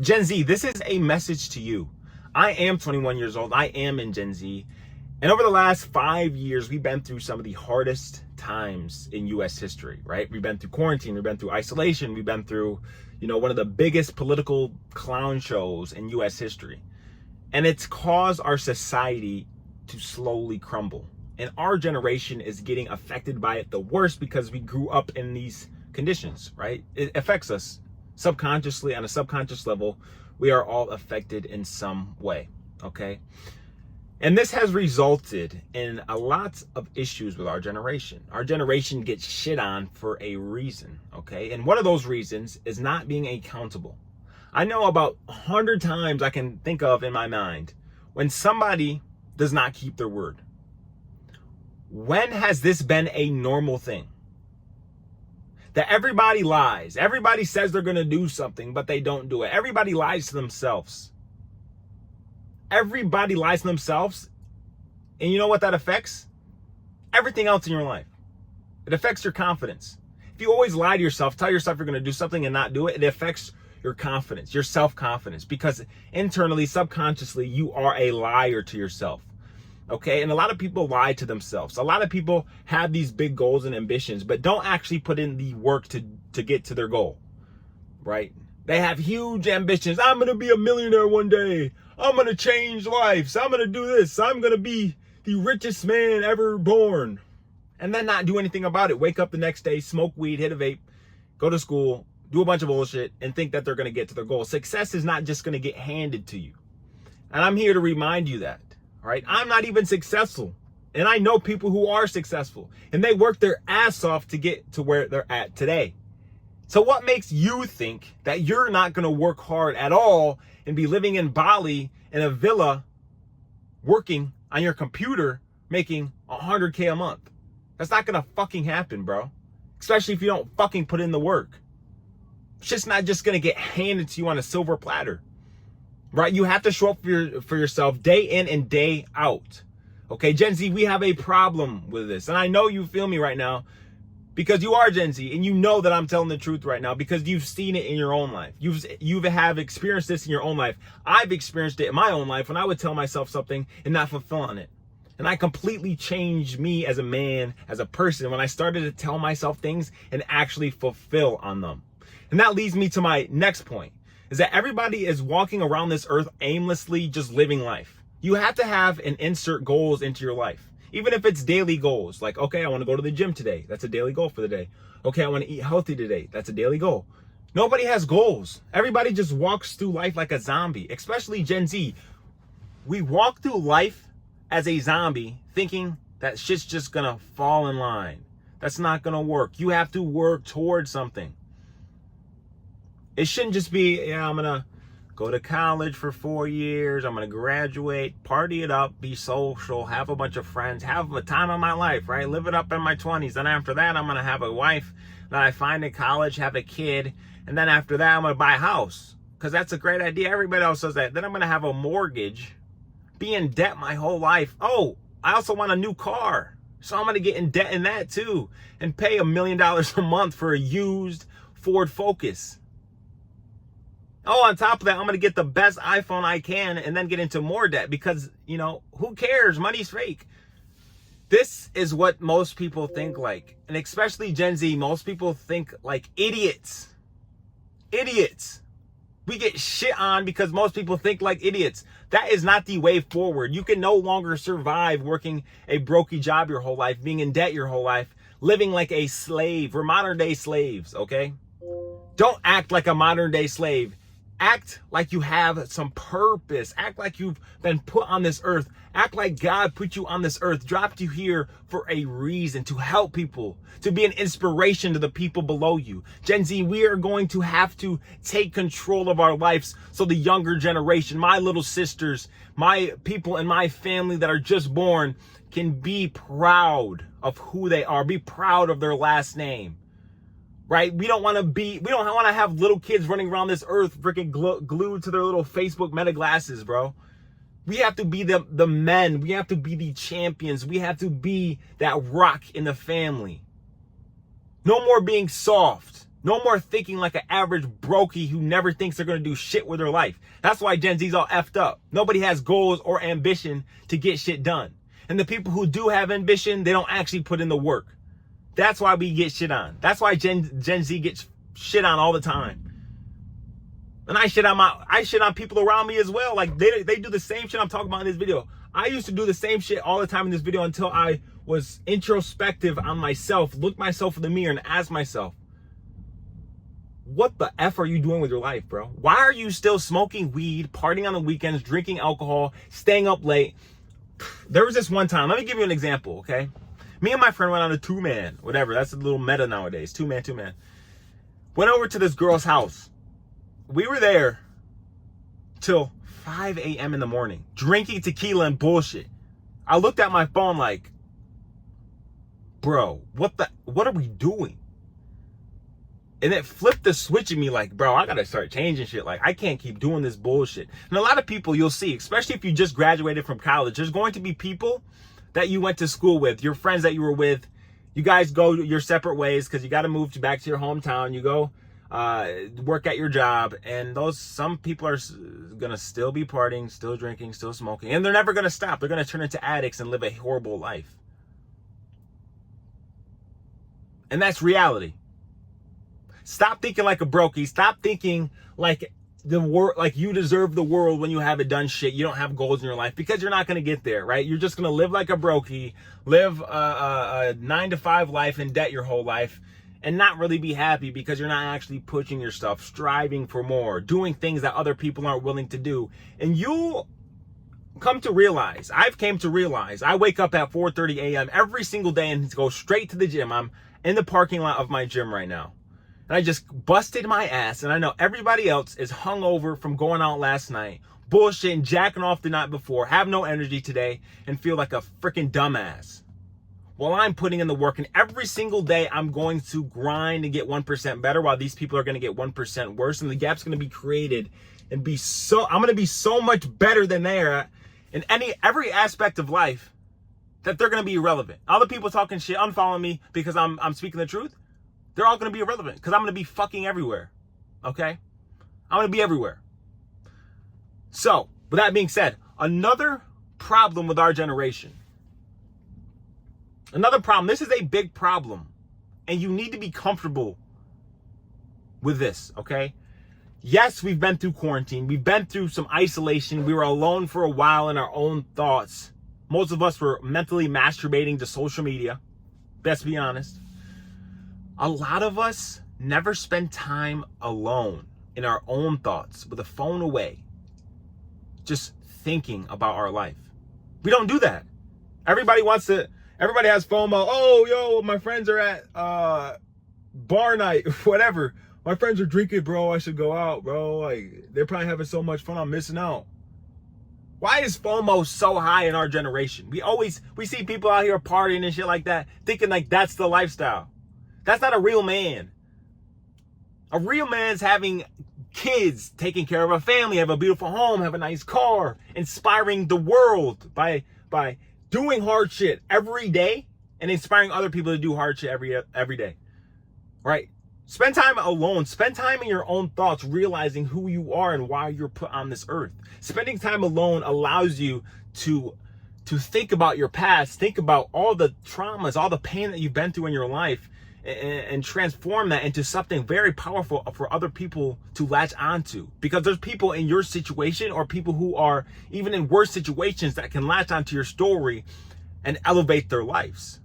Gen Z, this is a message to you. I am 21 years old. I am in Gen Z. And over the last 5 years, we've been through some of the hardest times in US history, right? We've been through quarantine, we've been through isolation, we've been through, one of the biggest political clown shows in US history. And it's caused our society to slowly crumble. And our generation is getting affected by it the worst because we grew up in these conditions, right? It affects us subconsciously. On a subconscious level, we are all affected in some way, okay? And this has resulted in a lot of issues with our generation. Our generation gets shit on for a reason, okay? And one of those reasons is not being accountable. I know about 100 times I can think of in my mind when somebody does not keep their word. When has this been a normal thing? That everybody lies. Everybody says they're going to do something, but they don't do it. Everybody lies to themselves. Everybody lies to themselves. And you know what that affects? Everything else in your life. It affects your confidence. If you always lie to yourself, tell yourself you're going to do something and not do it, it affects your confidence, your self-confidence, because internally, subconsciously, you are a liar to yourself. Okay, and a lot of people lie to themselves. A lot of people have these big goals and ambitions, but don't actually put in the work to get to their goal, right? They have huge ambitions. I'm going to be a millionaire one day. I'm going to change lives. I'm going to do this. I'm going to be the richest man ever born. And then not do anything about it. Wake up the next day, smoke weed, hit a vape, go to school, do a bunch of bullshit, and think that they're going to get to their goal. Success is not just going to get handed to you. And I'm here to remind you that. All right, I'm not even successful. And I know people who are successful and they work their ass off to get to where they're at today. So what makes you think that you're not going to work hard at all and be living in Bali in a villa, working on your computer, making $100K a month? That's not going to fucking happen, bro. Especially if you don't fucking put in the work. It's just not just going to get handed to you on a silver platter. Right? You have to show up for yourself day in and day out. Okay, Gen Z, we have a problem with this. And I know you feel me right now because you are Gen Z and you know that I'm telling the truth right now because you've seen it in your own life. You have experienced this in your own life. I've experienced it in my own life when I would tell myself something and not fulfill on it. And I completely changed me as a man, as a person, when I started to tell myself things and actually fulfill on them. And that leads me to my next point. Is that everybody is walking around this earth aimlessly just living life. You have to have and insert goals into your life. Even if it's daily goals. Like, okay, I want to go to the gym today. That's a daily goal for the day. Okay, I want to eat healthy today. That's a daily goal. Nobody has goals. Everybody just walks through life like a zombie, especially Gen Z. We walk through life as a zombie thinking that shit's just going to fall in line. That's not going to work. You have to work towards something. It shouldn't just be, I'm going to go to college for 4 years. I'm going to graduate, party it up, be social, have a bunch of friends, have a time of my life, right? Live it up in my 20s. Then after that, I'm going to have a wife that I find in college, have a kid. And then after that, I'm going to buy a house because that's a great idea. Everybody else does that. Then I'm going to have a mortgage, be in debt my whole life. Oh, I also want a new car. So I'm going to get in debt in that too and pay $1 million a month for a used Ford Focus. Oh, on top of that, I'm going to get the best iPhone I can and then get into more debt because, who cares? Money's fake. This is what most people think like. And especially Gen Z, most people think like idiots. Idiots. We get shit on because most people think like idiots. That is not the way forward. You can no longer survive working a brokey job your whole life, being in debt your whole life, living like a slave. We're modern day slaves, okay? Don't act like a modern day slave. Act like you have some purpose. Act like you've been put on this earth. Act like God put you on this earth, dropped you here for a reason, to help people, to be an inspiration to the people below you. Gen Z, we are going to have to take control of our lives so the younger generation, my little sisters, my people in my family that are just born can be proud of who they are, be proud of their last name. Right? We don't want to have little kids running around this earth freaking glued to their little Facebook meta glasses, bro. We have to be the men. We have to be the champions. We have to be that rock in the family. No more being soft. No more thinking like an average brokey who never thinks they're going to do shit with their life. That's why Gen Z's all effed up. Nobody has goals or ambition to get shit done. And the people who do have ambition, they don't actually put in the work. That's why we get shit on. That's why Gen Z gets shit on all the time. And I shit on people around me as well. Like they do the same shit I'm talking about in this video. I used to do the same shit all the time in this video until I was introspective on myself, looked myself in the mirror and asked myself, what the F are you doing with your life, bro? Why are you still smoking weed, partying on the weekends, drinking alcohol, staying up late? There was this one time, let me give you an example, okay? Me and my friend went on a two-man, whatever, that's a little meta nowadays, two-man. Went over to this girl's house. We were there till 5 a.m. in the morning, drinking tequila and bullshit. I looked at my phone like, bro, what are we doing? And it flipped the switch in me like, bro, I gotta start changing shit. Like, I can't keep doing this bullshit. And a lot of people you'll see, especially if you just graduated from college, there's going to be people that you went to school with, your friends that you were with. You guys go your separate ways because you got to move back to your hometown. You go work at your job. And some people are going to still be partying, still drinking, still smoking. And they're never going to stop. They're going to turn into addicts and live a horrible life. And that's reality. Stop thinking like a brokey. Stop thinking like like you deserve the world when you haven't done shit. You don't have goals in your life because you're not going to get there, right? You're just going to live like a brokey, live a 9-to-5 life in debt your whole life and not really be happy because you're not actually pushing yourself, striving for more, doing things that other people aren't willing to do. And you'll come to realize, I've came to realize, I wake up at 4:30 a.m. every single day and go straight to the gym. I'm in the parking lot of my gym right now. And I just busted my ass, and I know everybody else is hungover from going out last night, bullshitting, jacking off the night before, have no energy today, and feel like a freaking dumbass. Well, I'm putting in the work, and every single day I'm going to grind and get 1% better while these people are going to get 1% worse, and the gap's going to be created and I'm going to be so much better than they are in every aspect of life that they're going to be irrelevant. All the people talking shit, unfollow me because I'm speaking the truth. They're all going to be irrelevant because I'm going to be fucking everywhere. Okay? I'm going to be everywhere. So, with that being said, another problem with our generation. Another problem. This is a big problem. And you need to be comfortable with this, okay? Yes, we've been through quarantine. We've been through some isolation. We were alone for a while in our own thoughts. Most of us were mentally masturbating to social media. Let's be honest. A lot of us never spend time alone in our own thoughts with a phone away, just thinking about our life. We don't do that. Everybody has FOMO. Oh, yo, my friends are at bar night, whatever. My friends are drinking, bro. I should go out, bro. Like, they're probably having so much fun. I'm missing out. Why is FOMO so high in our generation? We see people out here partying and shit like that, thinking like that's the lifestyle. That's not a real man. A real man's having kids, taking care of a family, have a beautiful home, have a nice car, inspiring the world by doing hard shit every day and inspiring other people to do hard shit every day. Right? Spend time alone. Spend time in your own thoughts, realizing who you are and why you're put on this earth. Spending time alone allows you to think about your past, think about all the traumas, all the pain that you've been through in your life, and transform that into something very powerful for other people to latch onto. Because there's people in your situation or people who are even in worse situations that can latch onto your story and elevate their lives.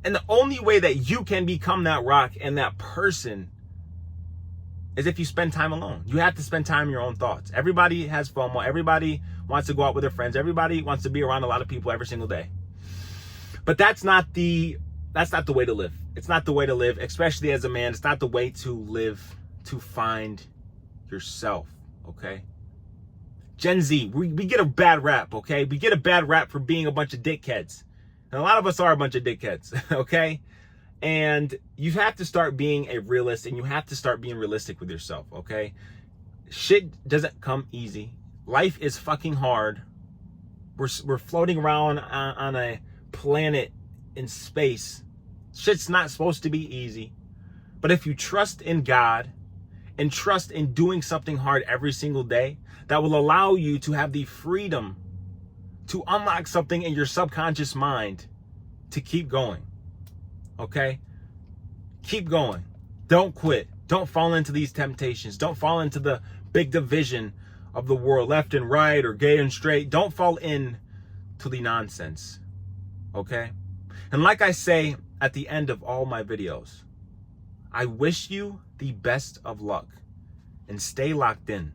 And the only way that you can become that rock and that person is if you spend time alone. You have to spend time in your own thoughts. Everybody has FOMO. Everybody wants to go out with their friends. Everybody wants to be around a lot of people every single day. But that's not the way to live. It's not the way to live, especially as a man. It's not the way to live, to find yourself, okay? Gen Z, we get a bad rap, okay? We get a bad rap for being a bunch of dickheads. And a lot of us are a bunch of dickheads, okay? And you have to start being a realist, and you have to start being realistic with yourself, okay? Shit doesn't come easy. Life is fucking hard. We're floating around on a planet in space. Shit's not supposed to be easy. But if you trust in God and trust in doing something hard every single day, that will allow you to have the freedom to unlock something in your subconscious mind to keep going. Okay? Keep going. Don't quit. Don't fall into these temptations. Don't fall into the big division of the world, left and right or gay and straight. Don't fall in to the nonsense. Okay? And like I say at the end of all my videos, I wish you the best of luck and stay locked in.